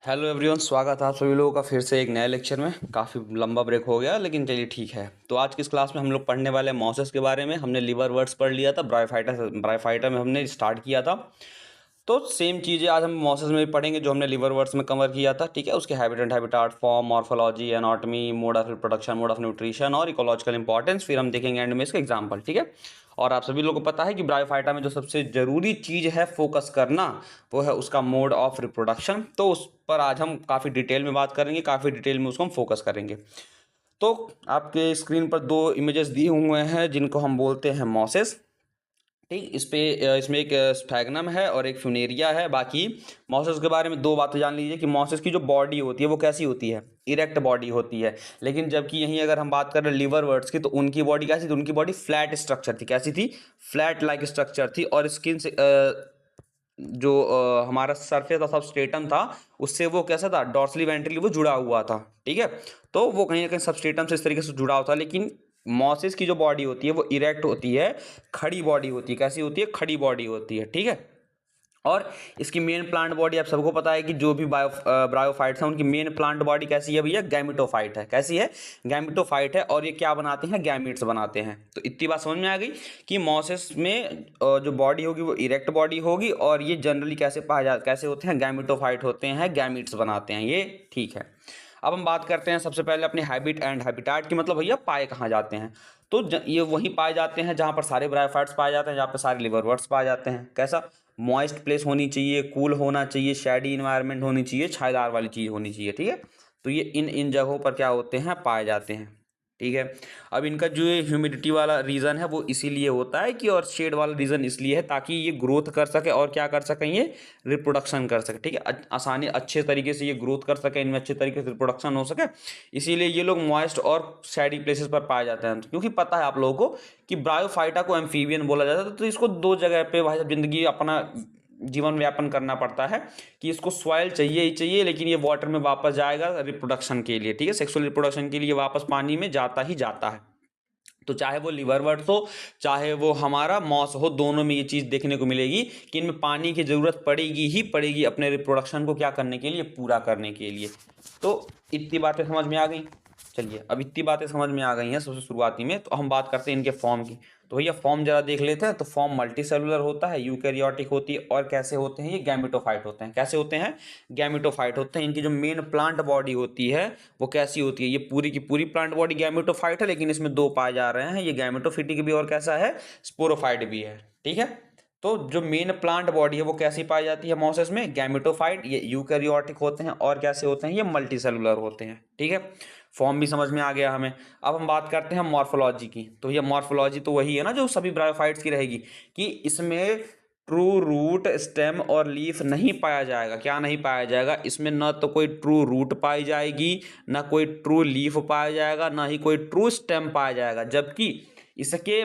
Hello everyone, स्वागत है आप सभी लोगों का फिर से एक नए लेक्चर में। काफ़ी लंबा ब्रेक हो गया लेकिन चलिए ठीक है। तो आज की इस क्लास में हम लोग पढ़ने वाले हैं मॉसेस के बारे में। हमने लिवरवर्ट्स पढ़ लिया था, ब्रायोफाइटा में हमने स्टार्ट किया था। तो सेम चीज़ें आज हम मॉसेस में भी पढ़ेंगे जो हमने लिवरवर्ट्स में कवर किया था। ठीक है, उसके habitat, habitat, form, morphology, anatomy, mode of reproduction, mode of nutrition और इकोलॉजिकल इंपॉर्टेंस। फिर हम देखेंगे एंड में इसका एग्जाम्पल। ठीक है, और आप सभी लोगों को पता है कि ब्रायोफाइटा में जो सबसे ज़रूरी चीज़ है फोकस करना, वो है उसका मोड ऑफ रिप्रोडक्शन। तो उस पर आज हम काफ़ी डिटेल में बात करेंगे, काफ़ी डिटेल में उसको हम फोकस करेंगे। तो आपके स्क्रीन पर दो इमेजेस दिए हुए हैं जिनको हम बोलते हैं मॉसेस। ठीक, इसमें एक स्फैग्नम है और एक फ्यूनेरिया है। बाकी मॉसेस के बारे में दो बातें जान लीजिए कि मॉसेस की जो बॉडी होती है वो कैसी होती है, इरेक्ट बॉडी होती है। लेकिन जबकि यहीं अगर हम बात कर रहे हैं लिवरवर्ट्स की, तो उनकी बॉडी कैसी थी? उनकी बॉडी फ्लैट स्ट्रक्चर थी। कैसी थी? फ्लैट लाइक स्ट्रक्चर थी। और स्किन से जो हमारा सरफेस था, सबस्ट्रेटम था, उससे वो कैसा था? डॉर्सली वेंट्रली वो जुड़ा हुआ था। ठीक है, तो वो कहीं ना कहीं सबस्ट्रेटम से इस तरीके से जुड़ा हुआ था। लेकिन मॉसिस की जो बॉडी होती है वो इरेक्ट होती है, खड़ी बॉडी होती है। कैसी होती है? खड़ी बॉडी होती है। ठीक है, और इसकी मेन प्लांट बॉडी आप सबको पता है कि जो भी ब्रायोफाइट्स हैं उनकी मेन प्लांट बॉडी कैसी है भैया? गैमेटोफाइट है। कैसी है? गैमेटोफाइट है। और ये क्या बनाते हैं? गैमीट्स बनाते हैं। तो इतनी बात समझ में आ गई कि मॉसेस में जो बॉडी होगी वो इरेक्ट बॉडी होगी, और ये जनरली कैसे होते हैं? गैमेटोफाइट होते हैं, गैमीट्स बनाते हैं ये। ठीक है, अब हम बात करते हैं सबसे पहले अपने हैबिट एंड हैबिटाट की। मतलब भैया पाए कहाँ जाते हैं? तो ये वहीं पाए जाते हैं जहाँ पर सारे ब्रायोफाइट्स पाए जाते हैं, जहाँ पर सारे लिवरवर्ट्स पाए जाते हैं। कैसा? मॉइस्ट प्लेस होनी चाहिए, कूल होना चाहिए, शेडी इन्वायरमेंट होनी चाहिए, छायादार वाली चीज़ होनी चाहिए। ठीक है, तो ये इन जगहों पर क्या होते हैं? पाए जाते हैं। ठीक है, अब इनका जो ये ह्यूमिडिटी वाला रीज़न है वो इसीलिए होता है कि, और शेड वाला रीज़न इसलिए है ताकि ये ग्रोथ कर सके और क्या कर सकें? ये रिप्रोडक्शन कर सके। ठीक है, आसानी अच्छे तरीके से ये ग्रोथ कर सके, इनमें अच्छे तरीके से रिप्रोडक्शन हो सके। इसीलिए ये लोग मॉइस्ट और सैडी प्लेसेस पर पाए जाते हैं। क्योंकि पता है आप लोगों को कि ब्रायोफाइटा को एम्फीबियन बोला जाता है, तो इसको दो जगह पे भाई साहब जिंदगी अपना जीवन व्यापन करना पड़ता है कि इसको सॉइल चाहिए ही चाहिए, लेकिन ये वाटर में वापस जाएगा रिप्रोडक्शन के लिए। ठीक है, सेक्सुअल रिप्रोडक्शन के लिए वापस पानी में जाता ही जाता है। तो चाहे वो लिवरवर्ट्स हो, चाहे वो हमारा मॉस हो, दोनों में ये चीज़ देखने को मिलेगी कि इनमें पानी की ज़रूरत पड़ेगी ही पड़ेगी अपने रिप्रोडक्शन को क्या करने के लिए? पूरा करने के लिए। तो इतनी बातें समझ में आ गई। चलिए, अब इतनी बातें समझ में आ गई हैं सबसे शुरुआती में, तो हम बात करते हैं इनके फॉर्म की। तो भैया फॉर्म जरा देख लेते हैं। तो फॉर्म मल्टी सेलुलर होता है, यूकैरियोटिक होती है, और कैसे होते हैं? ये गैमेटोफाइट होते हैं। कैसे होते हैं? गैमेटोफाइट होते हैं। इनकी जो मेन प्लांट बॉडी होती है वो कैसी होती है? ये पूरी की पूरी प्लांट बॉडी गैमेटोफाइट है, लेकिन इसमें दो पाए जा रहे हैं, ये गैमेटोफिटिक भी और कैसा है? स्पोरोफाइट भी है। ठीक है, तो जो मेन प्लांट बॉडी है वो कैसी पाई जाती है मॉसेस में? गैमेटोफाइट। ये यूकैरियोटिक होते हैं, और कैसे होते हैं? ये मल्टी सेलुलर होते हैं। ठीक है, फॉर्म भी समझ में आ गया हमें। अब हम बात करते हैं मॉर्फोलॉजी की। तो ये मॉर्फोलॉजी तो वही है ना जो सभी ब्रायोफाइट्स की रहेगी, कि इसमें ट्रू रूट, स्टेम और लीफ नहीं पाया जाएगा। क्या नहीं पाया जाएगा? इसमें न तो कोई ट्रू रूट पाई जाएगी, ना कोई ट्रू लीफ पाया जाएगा, ना ही कोई ट्रू स्टेम पाया जाएगा। जबकि इसके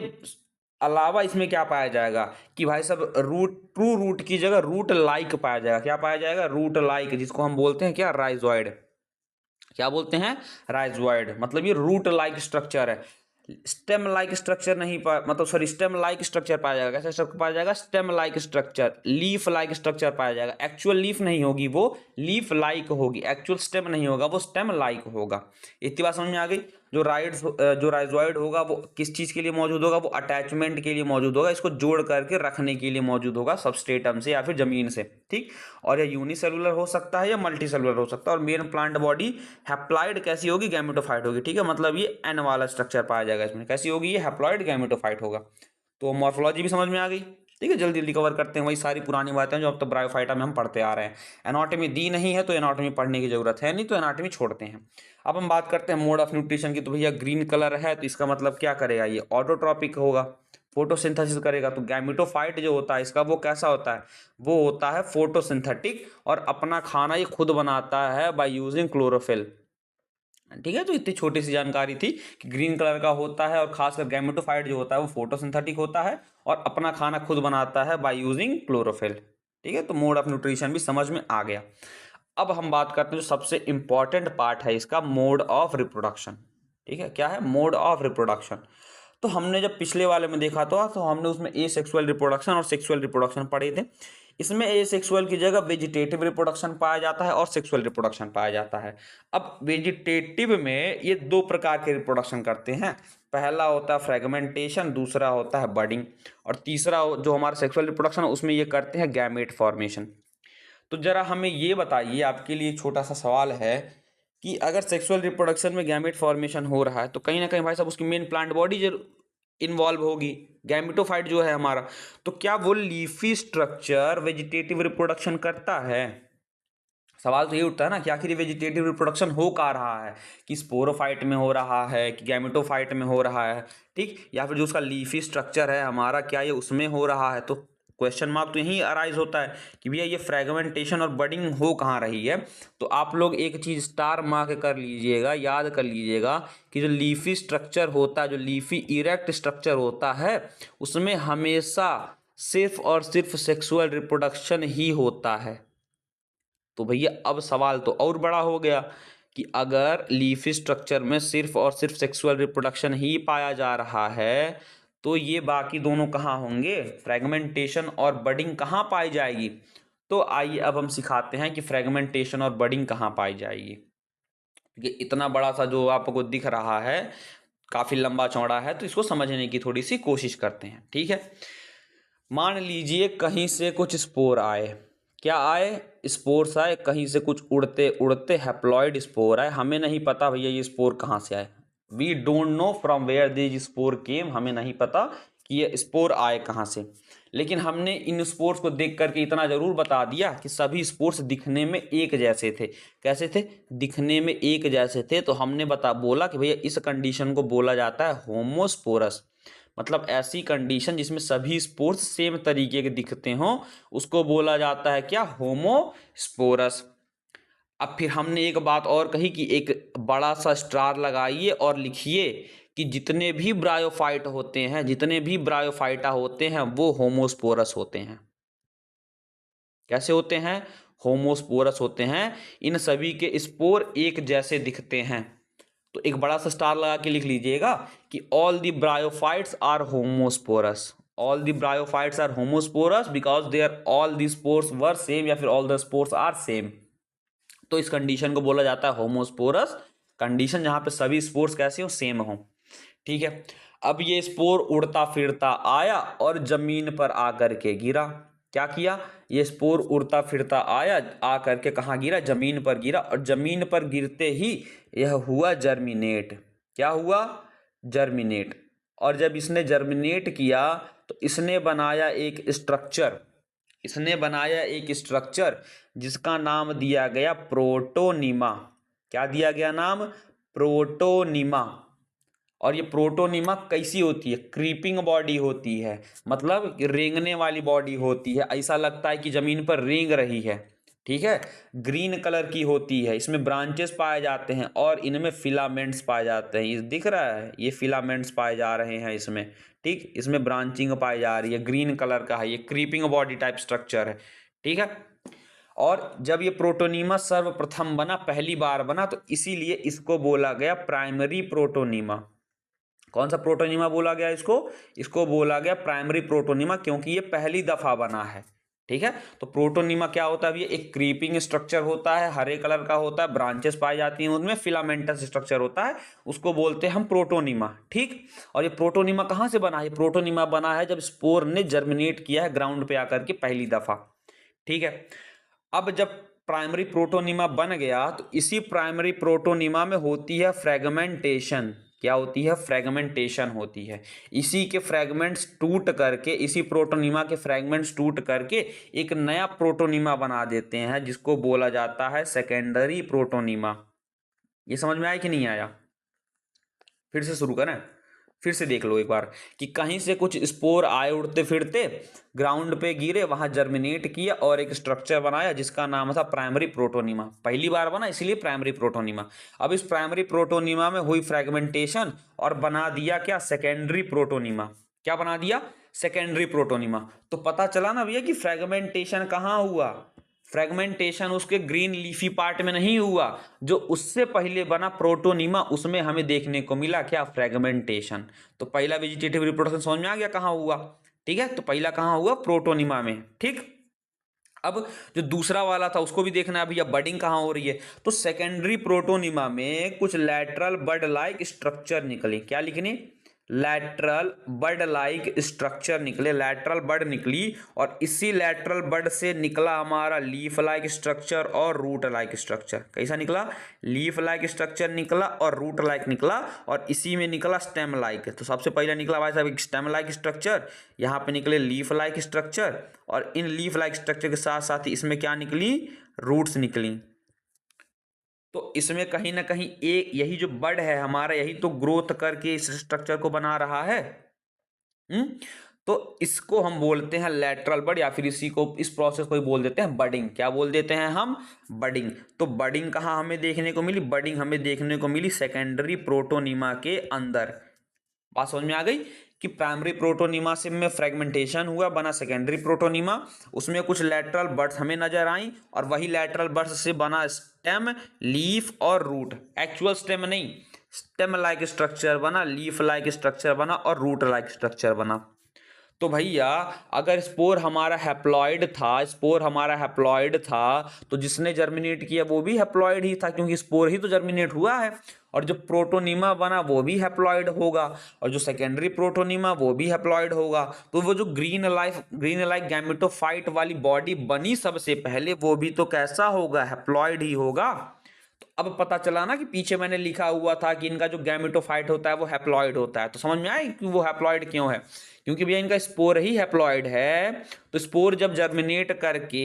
अलावा इसमें क्या पाया जाएगा कि भाई सब ट्रू रूट की जगह रूट लाइक पाया जाएगा। क्या पाया जाएगा? रूट लाइक, जिसको हम बोलते हैं क्या? राइजोइड। क्या बोलते हैं? राइजोइड। मतलब ये रूट लाइक स्ट्रक्चर है। स्टेम लाइक स्ट्रक्चर नहीं मतलब सॉरी, स्टेम लाइक स्ट्रक्चर पाया जाएगा। कैसा स्ट्रक्चर पाया जाएगा? Stem like structure. Leaf like structure पाया जाएगा। एक्चुअल लीफ नहीं होगी, वो लीफ लाइक होगी। एक्चुअल स्टेम नहीं होगा, वो स्टेम लाइक होगा। इतनी बात समझ में आ गई। जो राइजोइड होगा वो किस चीज के लिए मौजूद होगा? वो अटैचमेंट के लिए मौजूद होगा, इसको जोड़ करके रखने के लिए मौजूद होगा सबस्ट्रेटम से या फिर जमीन से। ठीक, और यह यूनिसेलुलर हो सकता है या मल्टी सेलुलर हो सकता है। और मेन प्लांट बॉडी हैप्लॉइड कैसी होगी? गैमेटोफाइट होगी। ठीक है, मतलब ये एन वाला स्ट्रक्चर पाया जाएगा इसमें। कैसी होगी? ये हैप्लॉइड गैमेटोफाइट होगा। तो मॉर्फोलॉजी भी समझ में आ गई। ठीक है, जल्दी जल्दी कवर करते हैं वही सारी पुरानी बातें जो अब तक ब्रायोफाइटा में हम पढ़ते आ रहे हैं। एनाटॉमी दी नहीं है तो एनाटॉमी पढ़ने की जरूरत है नहीं, तो एनाटॉमी छोड़ते हैं। अब हम बात करते हैं मोड ऑफ न्यूट्रिशन की। तो भैया ग्रीन कलर है तो इसका मतलब क्या करेगा? ये ऑटोट्रॉपिक होगा, फोटोसिंथेसिस करेगा। तो गैमेटोफाइट जो होता है इसका वो कैसा होता है? वो होता है फोटोसिंथेटिक, और अपना खाना ये खुद बनाता है बाय यूजिंग क्लोरोफिल। ठीक है, तो इतनी छोटी सी जानकारी थी कि ग्रीन कलर का होता है, और खासकर गैमेटोफाइट जो होता है वो फोटोसिंथेटिक होता है और अपना खाना खुद बनाता है बाय यूजिंग क्लोरोफिल। ठीक है, तो मोड ऑफ न्यूट्रिशन भी समझ में आ गया। अब हम बात करते हैं जो सबसे इंपॉर्टेंट पार्ट है इसका, मोड ऑफ रिप्रोडक्शन। ठीक है, क्या है? Mode of reproduction. तो हमने जब पिछले वाले में देखा था तो हमने उसमें ए सेक्सुअल रिप्रोडक्शन और सेक्सुअल रिप्रोडक्शन पढ़े थे। इसमें एसेक्सुअल की जगह वेजिटेटिव रिप्रोडक्शन पाया जाता है और सेक्सुअल रिप्रोडक्शन पाया जाता है। अब वेजिटेटिव में ये दो प्रकार के रिप्रोडक्शन करते हैं, पहला होता है फ्रेगमेंटेशन, दूसरा होता है बडिंग, और तीसरा जो हमारा सेक्सुअल रिप्रोडक्शन है उसमें ये करते हैं गैमेट फॉर्मेशन। तो जरा हमें ये बताइए, आपके लिए छोटा सा सवाल है कि अगर सेक्सुअल रिप्रोडक्शन में गैमेट फॉर्मेशन हो रहा है तो कहीं ना कहीं भाई साहब उसकी मेन प्लांट बॉडी जो इन्वॉल्व होगी, गैमेटोफाइट जो है हमारा, तो क्या वो लीफी स्ट्रक्चर वेजिटेटिव रिप्रोडक्शन करता है? सवाल तो ये उठता है ना कि आखिर ये वेजिटेटिव रिप्रोडक्शन हो कहाँ रहा है, कि स्पोरोफाइट में हो रहा है कि गैमेटोफाइट में हो रहा है, ठीक, या फिर जो उसका लीफी स्ट्रक्चर है हमारा क्या ये उसमें हो रहा है? तो क्वेश्चन मार्क तो यही अराइज होता है कि भैया ये फ्रेगमेंटेशन और बडिंग हो कहाँ रही है। तो आप लोग एक चीज स्टार मार्क कर लीजिएगा, याद कर लीजिएगा कि जो लीफी स्ट्रक्चर होता है, जो लीफी इरेक्ट स्ट्रक्चर होता है, उसमें हमेशा सिर्फ और सिर्फ सेक्सुअल रिप्रोडक्शन ही होता है। तो भैया अब सवाल तो और बड़ा हो गया कि अगर लीफी स्ट्रक्चर में सिर्फ और सिर्फ सेक्सुअल रिप्रोडक्शन ही पाया जा रहा है तो ये बाकी दोनों कहाँ होंगे, फ्रेगमेंटेशन और बडिंग कहाँ पाई जाएगी? तो आइए अब हम सिखाते हैं कि फ्रेगमेंटेशन और बडिंग कहाँ पाई जाएगी। ये इतना बड़ा सा जो आपको दिख रहा है काफ़ी लंबा चौड़ा है, तो इसको समझने की थोड़ी सी कोशिश करते हैं, ठीक है। मान लीजिए कहीं से कुछ स्पोर आए, क्या आए, स्पोर्स आए, कहीं से कुछ उड़ते उड़ते हैप्लॉइड स्पोर आए, हमें नहीं पता भैया ये स्पोर कहाँ से आए, we don't know from where this spore came, हमें नहीं पता कि ये स्पोर आए कहाँ से। लेकिन हमने इन स्पोर्स को देख करके इतना जरूर बता दिया कि सभी स्पोर्स दिखने में एक जैसे थे। कैसे थे? दिखने में एक जैसे थे। तो हमने बोला कि भैया इस कंडीशन को बोला जाता है होमोस्पोरस, मतलब ऐसी कंडीशन जिसमें सभी स्पोर्स सेम तरीके के दिखते हों उसको बोला जाता है क्या, होमोस्पोरस। अब फिर हमने एक बात और कही कि एक बड़ा सा स्टार लगाइए और लिखिए कि जितने भी ब्रायोफाइट होते हैं, जितने भी ब्रायोफाइटा होते हैं वो होमोस्पोरस होते हैं। कैसे होते हैं? होमोस्पोरस होते हैं। इन सभी के स्पोर एक जैसे दिखते हैं। तो एक बड़ा सा स्टार लगा के लिख लीजिएगा कि all the bryophytes are homosporous, all the bryophytes are homosporous because they are all the spores were same, या फिर all the spores are same. तो इस कंडीशन को बोला जाता है होमोस्पोरस कंडीशन, जहां पे सभी स्पोर्स कैसे हो, सेम हो, ठीक है। अब ये स्पोर उड़ता फिरता आया और जमीन पर आकर के गिरा। क्या किया? ये स्पोर उड़ता फिरता आया, आकर के कहाँ गिरा? जमीन पर गिरा, और जमीन पर गिरते ही यह हुआ जर्मिनेट। क्या हुआ? जर्मिनेट। और जब इसने जर्मिनेट किया तो इसने बनाया एक स्ट्रक्चर, इसने बनाया एक स्ट्रक्चर जिसका नाम दिया गया प्रोटोनिमा। क्या दिया गया नाम? प्रोटोनिमा। और ये प्रोटोनिमा कैसी होती है? क्रीपिंग बॉडी होती है, मतलब रेंगने वाली बॉडी होती है, ऐसा लगता है कि जमीन पर रेंग रही है, ठीक है। ग्रीन कलर की होती है, इसमें ब्रांचेस पाए जाते हैं और इनमें फिलामेंट्स पाए जाते हैं। ये दिख रहा है, ये फिलामेंट्स पाए जा रहे हैं इसमें, ठीक, इसमें ब्रांचिंग पाई जा रही है, ग्रीन कलर का है, ये क्रीपिंग बॉडी टाइप स्ट्रक्चर है, ठीक है। और जब ये प्रोटोनीमा सर्वप्रथम बना, पहली बार बना, तो इसीलिए इसको बोला गया प्राइमरी प्रोटोनीमा। कौन सा प्रोटोनीमा बोला गया इसको? इसको बोला गया प्राइमरी प्रोटोनीमा, क्योंकि ये पहली दफा बना है, ठीक है। तो प्रोटोनीमा क्या होता है? ये एक क्रीपिंग स्ट्रक्चर होता है, हरे कलर का होता है, ब्रांचेस पाई जाती हैं उसमें, फिलामेंटस स्ट्रक्चर होता है, उसको बोलते हैं हम प्रोटोनीमा, ठीक। और ये प्रोटोनीमा कहाँ से बना है? प्रोटोनीमा बना है जब स्पोर ने जर्मिनेट किया है ग्राउंड पे आकर के पहली दफा, ठीक है। अब जब प्राइमरी प्रोटोनीमा बन गया तो इसी प्राइमरी प्रोटोनीमा में होती है फ्रेगमेंटेशन। क्या होती है? फ्रेगमेंटेशन होती है। इसी के फ्रेगमेंट्स टूट करके, इसी प्रोटोनीमा के फ्रेगमेंट्स टूट करके एक नया प्रोटोनीमा बना देते हैं जिसको बोला जाता है सेकेंडरी प्रोटोनीमा। ये समझ में आया कि नहीं आया? फिर से शुरू करें, फिर से देख लो एक बार कि कहीं से कुछ स्पोर आए उड़ते फिरते, ग्राउंड पे गिरे, वहां जर्मिनेट किया और एक स्ट्रक्चर बनाया जिसका नाम था प्राइमरी प्रोटोनीमा। पहली बार बना इसलिए प्राइमरी प्रोटोनीमा। अब इस प्राइमरी प्रोटोनीमा में हुई फ्रेगमेंटेशन और बना दिया क्या? Secondary protonema. क्या बना दिया? Secondary protonema. तो पता चला ना भैया कि फ्रेगमेंटेशन कहाँ हुआ? फ्रेगमेंटेशन उसके ग्रीन लीफी पार्ट में नहीं हुआ, जो उससे पहले बना प्रोटोनीमा उसमें हमें देखने को मिला क्या? फ्रेगमेंटेशन। तो पहला वेजिटेटिव रिप्रोडक्शन समझ में आ गया कहाँ हुआ, ठीक है। तो पहला कहाँ हुआ? प्रोटोनीमा में, ठीक। अब जो दूसरा वाला था उसको भी देखना है भैया बडिंग कहाँ हो रही है। तो सेकेंडरी प्रोटोनिमा में कुछ लैटरल बड लाइक स्ट्रक्चर निकले। क्या लिखने? लैटरल बड लाइक स्ट्रक्चर निकले, लैटरल बड निकली, और इसी लैटरल बड से निकला हमारा लीफ लाइक स्ट्रक्चर और रूट लाइक स्ट्रक्चर। कैसा निकला? लीफ लाइक स्ट्रक्चर निकला और रूट लाइक निकला, और इसी में निकला स्टेम लाइक। तो सबसे पहले निकला भाई साहब एक स्टेम लाइक स्ट्रक्चर, यहाँ पे निकले लीफ लाइक स्ट्रक्चर, और इन लीफ लाइक स्ट्रक्चर के साथ साथ ही इसमें क्या निकली? रूट्स निकली। तो इसमें कहीं ना कहीं एक यही जो बड है हमारा, यही तो ग्रोथ करके इस स्ट्रक्चर को बना रहा है। तो इसको हम बोलते हैं लैटरल बड, या फिर इसी को, इस प्रोसेस को ही बोल देते हैं बडिंग। क्या बोल देते हैं हम? बडिंग। तो बडिंग कहाँ हमें देखने को मिली? बडिंग हमें देखने को मिली सेकेंडरी प्रोटोनिमा के अंदर। बात समझ में आ गई कि प्राइमरी प्रोटोनिमा से में फ्रेगमेंटेशन हुआ, बना सेकेंडरी प्रोटोनिमा, उसमें कुछ लैटरल बड्स हमें नजर आई, और वही लैटरल बड्स से बना स्टेम, लीफ और रूट। एक्चुअल स्टेम नहीं, स्टेम लाइक स्ट्रक्चर बना, लीफ लाइक स्ट्रक्चर बना और रूट लाइक स्ट्रक्चर बना। तो भैया अगर स्पोर हमारा हैप्लॉइड था, स्पोर हमारा हैप्लॉइड था, तो जिसने जर्मिनेट किया वो भी हैप्लॉइड ही था, क्योंकि स्पोर ही तो जर्मिनेट हुआ है। और जो प्रोटोनिमा बना वो भी हैप्लॉइड होगा, और जो सेकेंडरी प्रोटोनिमा वो भी हैप्लॉइड होगा। तो वो जो ग्रीन लाइक गैमेटोफाइट वाली बॉडी बनी सबसे पहले, वो भी तो कैसा होगा? हैप्लॉइड ही होगा। तो अब पता चला ना कि पीछे मैंने लिखा हुआ था कि इनका जो गैमेटोफाइट होता है वो हैप्लॉइड होता है। तो समझ में आया कि वो हैप्लॉइड क्यों है? क्योंकि भैया इनका स्पोर ही हैप्लॉइड है। तो स्पोर जब जर्मिनेट करके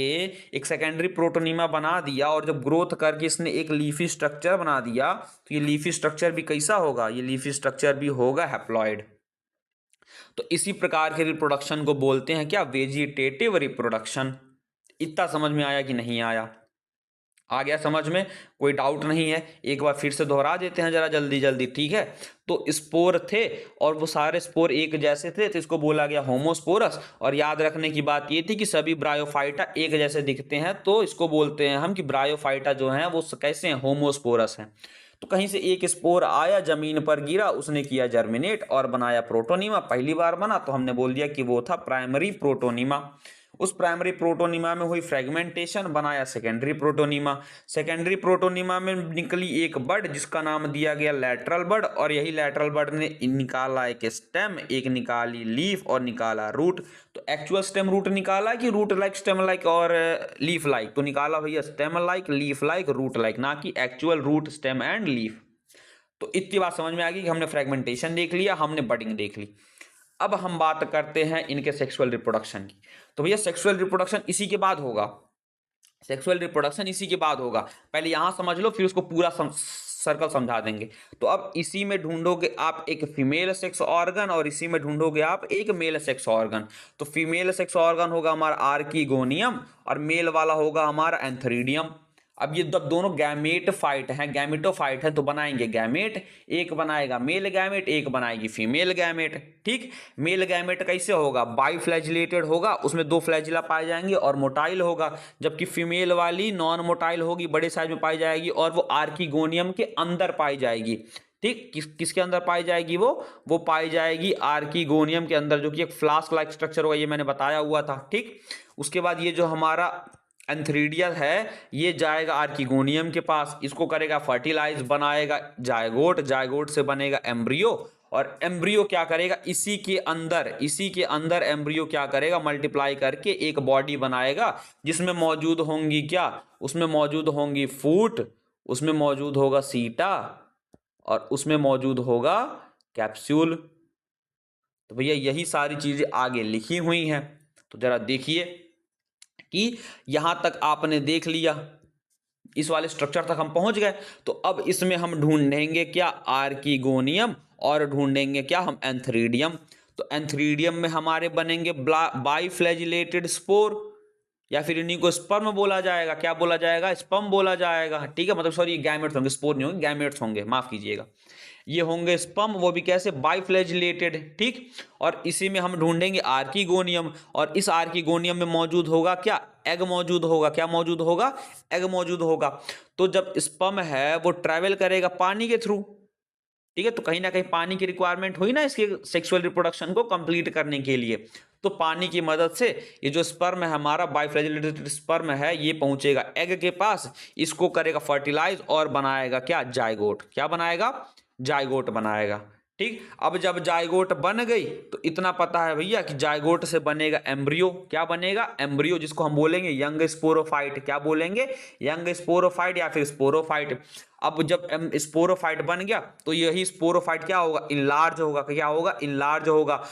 एक सेकेंडरी प्रोटोनिमा बना दिया, और जब ग्रोथ करके इसने एक लीफी स्ट्रक्चर बना दिया, तो ये लीफी स्ट्रक्चर भी कैसा होगा? ये लीफी स्ट्रक्चर भी होगा हैप्लॉइड। तो इसी प्रकार के रिप्रोडक्शन को बोलते हैं क्या? Vegetative reproduction. इतना समझ में आया कि नहीं आया? आ गया समझ में? कोई डाउट नहीं है? एक बार फिर से दोहरा देते हैं जरा जल्दी जल्दी, ठीक है? तो स्पोर थे, और वो सारे स्पोर एक जैसे थे, तो इसको बोला गया होमोस्पोरस। और याद रखने की बात ये थी कि सभी ब्रायोफाइटा एक जैसे दिखते हैं, तो इसको बोलते हैं हम कि ब्रायोफाइटा जो हैं वो कैसे हैं? होमोस्पोरस हैं। तो कहीं से एक स्पोर आया, जमीन पर गिरा, उसने किया जर्मिनेट और बनाया प्रोटोनिमा। पहली बार बना तो हमने बोल दिया कि वो था प्राइमरी प्रोटोनिमा। उस प्राइमरी प्रोटोनिमा में हुई फ्रेगमेंटेशन, बनाया सेकेंडरी प्रोटोनिमा। सेकेंडरी प्रोटोनिमा में निकली एक बड जिसका नाम दिया गया लैटरल बड, और यही लैटरल बड ने निकाला एक स्टेम, एक निकाली लीफ और निकाला रूट। तो एक्चुअल स्टेम रूट निकाला कि रूट लाइक, स्टेम लाइक और लीफ लाइक? तो निकाला भैया stem like, leaf like, root like, ना कि actual root, stem and leaf. तो इतनी बात समझ में आ गई कि हमने फ्रेगमेंटेशन देख लिया, हमने बडिंग देख ली। अब हम बात करते हैं इनके सेक्सुअल रिप्रोडक्शन की। तो भैया सेक्सुअल रिप्रोडक्शन इसी के बाद होगा, सेक्सुअल रिप्रोडक्शन इसी के बाद होगा। पहले यहां समझ लो, फिर उसको पूरा सर्कल समझा देंगे। तो अब इसी में ढूंढोगे आप एक फीमेल सेक्स ऑर्गन, और इसी में ढूंढोगे आप एक मेल सेक्स ऑर्गन। तो फीमेल सेक्स ऑर्गन होगा हमारा आर्कीगोनियम, और मेल वाला होगा हमारा एंथरीडियम। अब ये जब दोनों गैमेटोफाइट हैं तो बनाएंगे गैमेट। एक बनाएगा मेल गैमेट, एक बनाएगी फीमेल गैमेट। ठीक, मेल गैमेट कैसे होगा? बाइफ्लैजिलेटेड होगा, उसमें 2 फ्लैजिला पाए जाएंगे और मोटाइल होगा। जबकि फीमेल वाली नॉन मोटाइल होगी, बड़े साइज में पाई जाएगी, और वो आर्कीगोनियम के अंदर पाई जाएगी। ठीक, किसके अंदर पाई जाएगी? वो पाई जाएगी आर्कीगोनियम के अंदर, जो कि एक फ्लास्क लाइक स्ट्रक्चर होगा, ये मैंने बताया हुआ था। ठीक, उसके बाद ये जो हमारा एंथ्रीडिया है, ये जाएगा आर्कीगोनियम के पास, इसको करेगा फर्टिलाइज, बनाएगा जायगोट, जायगोट से बनेगा एम्ब्रियो, और एम्ब्रियो क्या करेगा? इसी के अंदर एम्ब्रियो क्या करेगा? मल्टीप्लाई करके एक बॉडी बनाएगा, जिसमें मौजूद होंगी क्या? उसमें मौजूद होंगी फूट, उसमें मौजूद होगा सीटा, और उसमें मौजूद होगा कैप्सूल। तो भैया यही सारी चीजें आगे लिखी हुई हैं। तो जरा देखिए कि यहां तक आपने देख लिया, इस वाले स्ट्रक्चर तक हम पहुंच गए। तो अब इसमें हम ढूंढेंगे क्या? आर्कीगोनियम, और ढूंढेंगे क्या हम? एंथ्रीडियम। तो एंथ्रीडियम में हमारे बनेंगे बाइफ्लैजिलेटेड स्पोर, या फिर इन्हीं को स्पर्म बोला जाएगा। क्या बोला जाएगा? स्पर्म बोला जाएगा। ठीक है, मतलब सॉरी, गैमेट्स होंगे, स्पोर नहीं होंगे, गैमेट्स होंगे, माफ कीजिएगा। ये होंगे स्पर्म, वो भी कैसे? बाइफ्लैजिलेटेड। ठीक, और इसी में हम ढूंढेंगे आर्कीगोनियम, और इस आर्कीगोनियम में मौजूद होगा क्या? एग मौजूद होगा। क्या मौजूद होगा? एग मौजूद होगा। तो जब स्पर्म है वो ट्रैवल करेगा पानी के थ्रू, ठीक है। तो कहीं ना कहीं पानी की रिक्वायरमेंट हुई ना इसके सेक्सुअल रिप्रोडक्शन को कंप्लीट करने के लिए। तो पानी की मदद से ये जो स्पर्म है हमारा, बाइफ्लैजिलेटेड स्पर्म है, ये पहुंचेगा एग के पास, इसको करेगा फर्टिलाइज और बनाएगा क्या, जाइगोट। क्या बनाएगा, जाइगोट बनाएगा। ठीक, अब जब जाइगोट बन गई तो इतना पता है भैया कि जाइगोट से बनेगा एम्ब्रियो। क्या बनेगा, एम्ब्रियो, जिसको हम बोलेंगे यंग स्पोरोफाइट। क्या बोलेंगे, यंग स्पोरोफाइट या फिर स्पोरोफाइट। अब जब स्पोरोफाइट बन गया तो यही स्पोरोफाइट क्या होगा, इनलार्ज होगा। क्या होगा, इनलार्ज होगा।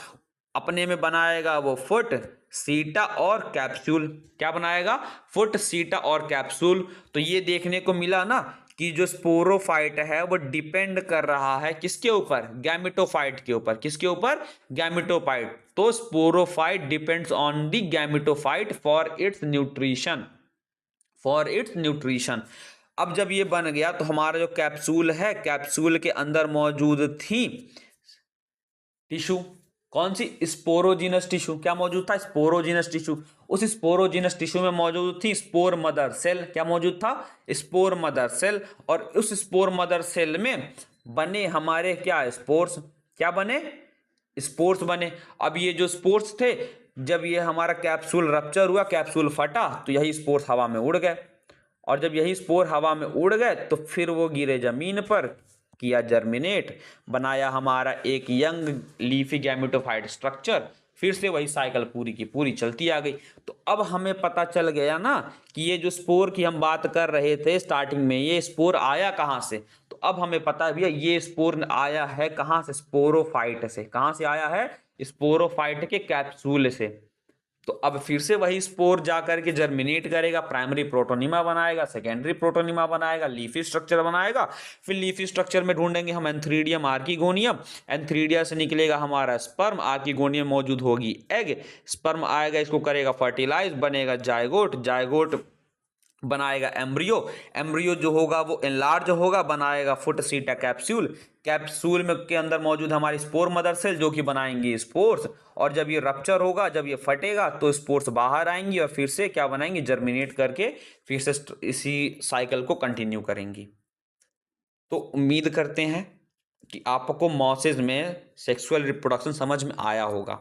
अपने में बनाएगा वो फुट, सीटा और कैप्सूल। क्या बनाएगा, फुट, सीटा और कैप्सूल। तो ये देखने को मिला ना कि जो स्पोरोफाइट है वो डिपेंड कर रहा है किसके ऊपर, गैमेटोफाइट के ऊपर। किसके ऊपर, गैमेटोफाइट। तो sporophyte depends on the gametophyte for its nutrition, for its nutrition. अब जब ये बन गया तो हमारा जो कैप्सूल है, कैप्सूल के अंदर मौजूद थी टिश्यू। कौन सी, स्पोरोजिनस टिश्यू। क्या मौजूद था, स्पोरोजिनस टिश्यू। उस स्पोरोजिनस टिश्यू में मौजूद थी स्पोर मदर सेल। क्या मौजूद था, स्पोर मदर सेल। और उस स्पोर मदर सेल में बने हमारे क्या, स्पोर्स। क्या बने, स्पोर्स बने। अब ये जो स्पोर्स थे, जब ये हमारा कैप्सूल रप्चर हुआ, कैप्सूल फटा, तो यही स्पोर्स हवा में उड़ गए। और जब यही स्पोर हवा में उड़ गए तो फिर वो गिरे जमीन पर, किया जर्मिनेट, बनाया हमारा एक यंग लीफी गैमेटोफाइट स्ट्रक्चर। फिर से वही साइकिल पूरी की पूरी चलती आ गई। तो अब हमें पता चल गया ना कि ये जो स्पोर की हम बात कर रहे थे स्टार्टिंग में, ये स्पोर आया कहाँ से। तो अब हमें पता है भैया ये स्पोर आया है कहाँ से, स्पोरोफाइट से। कहाँ से आया है, स्पोरोफाइट के कैप्सूल से। तो अब फिर से वही स्पोर जाकर के जर्मिनेट करेगा, प्राइमरी प्रोटोनिमा बनाएगा, सेकेंडरी प्रोटोनिमा बनाएगा, लीफी स्ट्रक्चर बनाएगा। फिर लीफी स्ट्रक्चर में ढूंढेंगे हम एंथ्रीडियम, आर्किगोनियम। एंथ्रीडिया से निकलेगा हमारा स्पर्म, आर्किगोनियम मौजूद होगी एग। स्पर्म आएगा, इसको करेगा फर्टिलाइज, बनेगा जाइगोट। जाइगोट बनाएगा एम्ब्रियो। एम्ब्रियो जो होगा वो एनलार्ज होगा, बनाएगा फुट, सीटा, कैप्सूल। कैप्सूल में के अंदर मौजूद हमारी स्पोर मदर सेल जो कि बनाएंगी स्पोर्स। और जब ये रप्चर होगा, जब ये फटेगा तो स्पोर्स बाहर आएंगी और फिर से क्या बनाएंगी, जर्मिनेट करके फिर से इसी साइकिल को कंटिन्यू करेंगी। तो उम्मीद करते हैं कि आपको मॉसेज में सेक्सुअल रिप्रोडक्शन समझ में आया होगा।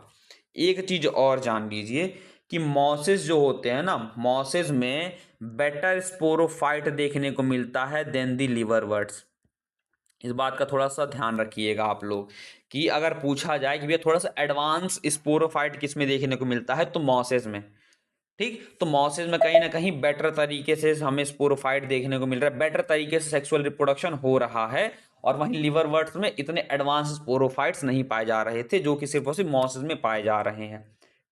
एक चीज और जान लीजिए कि मॉसेज जो होते हैं ना, मॉसेज में बेटर स्पोरोफाइट देखने को मिलता है देन दी लिवरवर्ट्स। इस बात का थोड़ा सा ध्यान रखिएगा आप लोग कि अगर पूछा जाए कि भैया थोड़ा सा एडवांस स्पोरोफाइट किस में देखने को मिलता है, तो मॉसेज में। ठीक, तो मॉसेज में कहीं ना कहीं बेटर तरीके से हमें स्पोरोफाइट देखने को मिल रहा है, बेटर तरीके से सेक्सुअल रिप्रोडक्शन हो रहा है। और वहीं लिवरवर्ट्स में इतने एडवांस स्पोरोफाइट्स नहीं पाए जा रहे थे जो कि सिर्फ और सिर्फ मॉसेज में पाए जा रहे हैं।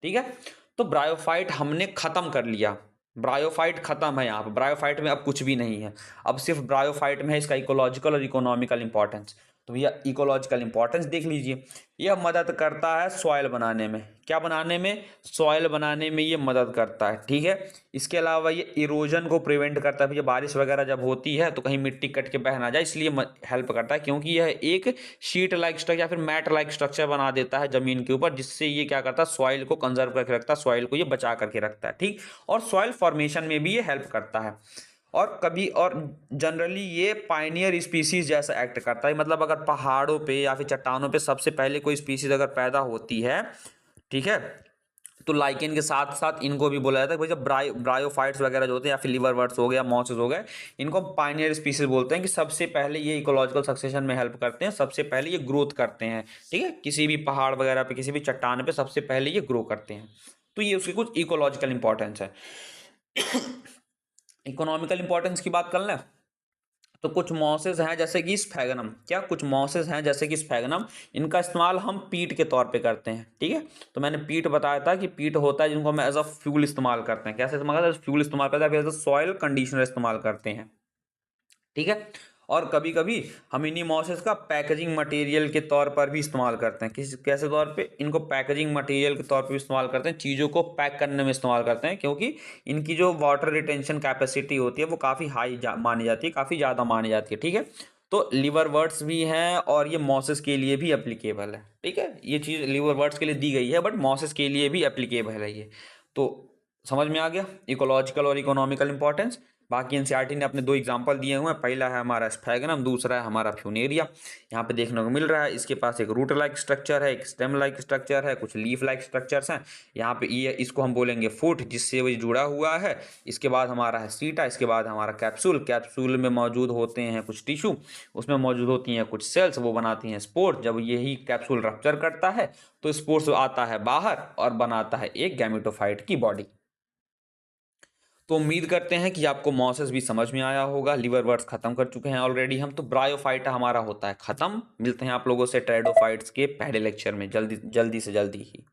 ठीक है, तो ब्रायोफाइट हमने खत्म कर लिया। ब्रायोफाइट खत्म है, यहाँ पर ब्रायोफाइट में अब कुछ भी नहीं है। अब सिर्फ ब्रायोफाइट में है इसका इकोलॉजिकल और इकोनॉमिकल इंपॉर्टेंस। तो भैया इकोलॉजिकल इंपॉर्टेंस देख लीजिए, यह मदद करता है सॉइल बनाने में। क्या बनाने में, सॉइल बनाने में ये मदद करता है। ठीक है, इसके अलावा ये इरोजन को प्रिवेंट करता है। भैया बारिश वगैरह जब होती है तो कहीं मिट्टी कट के बह ना जाए, इसलिए हेल्प करता है, क्योंकि यह एक शीट लाइक स्ट्रक्चर या फिर मैट लाइक स्ट्रक्चर बना देता है जमीन के ऊपर, जिससे ये क्या करता है, सॉइल को कंजर्व करके रखता है, सॉइल को ये बचा करके रखता है। ठीक, और सॉइल फॉर्मेशन में भी ये हेल्प करता है। और कभी और जनरली ये पाइनियर स्पीसीज जैसा एक्ट करता है। मतलब अगर पहाड़ों पे या फिर चट्टानों पे सबसे पहले कोई स्पीसीज अगर पैदा होती है, ठीक है, तो लाइकेन के साथ साथ इनको भी बोला जाता है। भाई जब ब्रायोफाइट्स वगैरह जो होते हैं या फिर लिवरवर्ट्स हो गया, मॉसेस हो गए, इनको पाइनियर स्पीसीज बोलते हैं कि सबसे पहले ये इकोलॉजिकल सक्सेशन में हेल्प करते हैं, सबसे पहले ये ग्रोथ करते हैं। ठीक है, किसी भी पहाड़ वगैरह पे, किसी भी चट्टान पे सबसे पहले ये ग्रो करते हैं। तो ये उसकी कुछ इकोलॉजिकल इंपॉर्टेंस है। इकोनॉमिकल इंपॉर्टेंस की बात कर लें तो कुछ मॉसेस हैं जैसे कि स्फैगनम। क्या, कुछ मॉसेस हैं जैसे कि स्फैगनम, इनका इस्तेमाल हम पीट के तौर पे करते हैं। ठीक है, तो मैंने पीट बताया था कि पीट होता है जिनको हम एज अ फ्यूल इस्तेमाल करते हैं। कैसे इस्तेमाल करते हैं, फ्यूल इस्तेमाल करते हैं, फिर एज अ सॉइल कंडीशनर इस्तेमाल करते हैं। ठीक है, और कभी कभी हम इन्हीं मॉसेस का पैकेजिंग मटेरियल के तौर पर भी इस्तेमाल करते हैं। किस कैसे तौर पे, इनको पैकेजिंग मटेरियल के तौर पर भी इस्तेमाल करते हैं, चीज़ों को पैक करने में इस्तेमाल करते हैं, क्योंकि इनकी जो वाटर रिटेंशन कैपेसिटी होती है वो काफ़ी हाई मानी जाती है, काफ़ी ज़्यादा मानी जाती है। ठीक है, तो लिवर वर्ड्स भी हैं और ये मॉसेस के लिए भी एप्लीकेबल है। ठीक है, ये चीज़ लिवर वर्ड्स के लिए दी गई है बट मॉसेस के लिए भी एप्लीकेबल है ये। तो समझ में आ गया इकोलॉजिकल और इकोनॉमिकल इंपॉर्टेंस। बाकी एनसीईआरटी ने अपने 2 एग्जांपल दिए हुए हैं। पहला है हमारा स्फैगनम, दूसरा है हमारा फ्यूनेरिया। यहाँ पे देखने को मिल रहा है इसके पास एक रूट लाइक स्ट्रक्चर है, एक स्टेम लाइक स्ट्रक्चर है, कुछ लीफ लाइक स्ट्रक्चर्स हैं। यहाँ पे ये इसको हम बोलेंगे फुट, जिससे वो जुड़ा हुआ है। इसके बाद हमारा है सीटा, इसके बाद हमारा कैप्सूल। कैप्सूल में मौजूद होते हैं कुछ टिश्यू, उसमें मौजूद होती हैं कुछ सेल्स, वो बनाती हैं स्पोर। जब यही कैप्सूल रप्चर करता है तो स्पोर्स आता है बाहर और बनाता है एक गैमेटोफाइट की बॉडी। तो उम्मीद करते हैं कि आपको मॉसेस भी समझ में आया होगा। लिवर वर्ड्स खत्म कर चुके हैं ऑलरेडी हम, तो ब्रायोफाइटा हमारा होता है खत्म। मिलते हैं आप लोगों से टेरिडोफाइट्स के पहले लेक्चर में जल्दी जल्दी से जल्दी ही।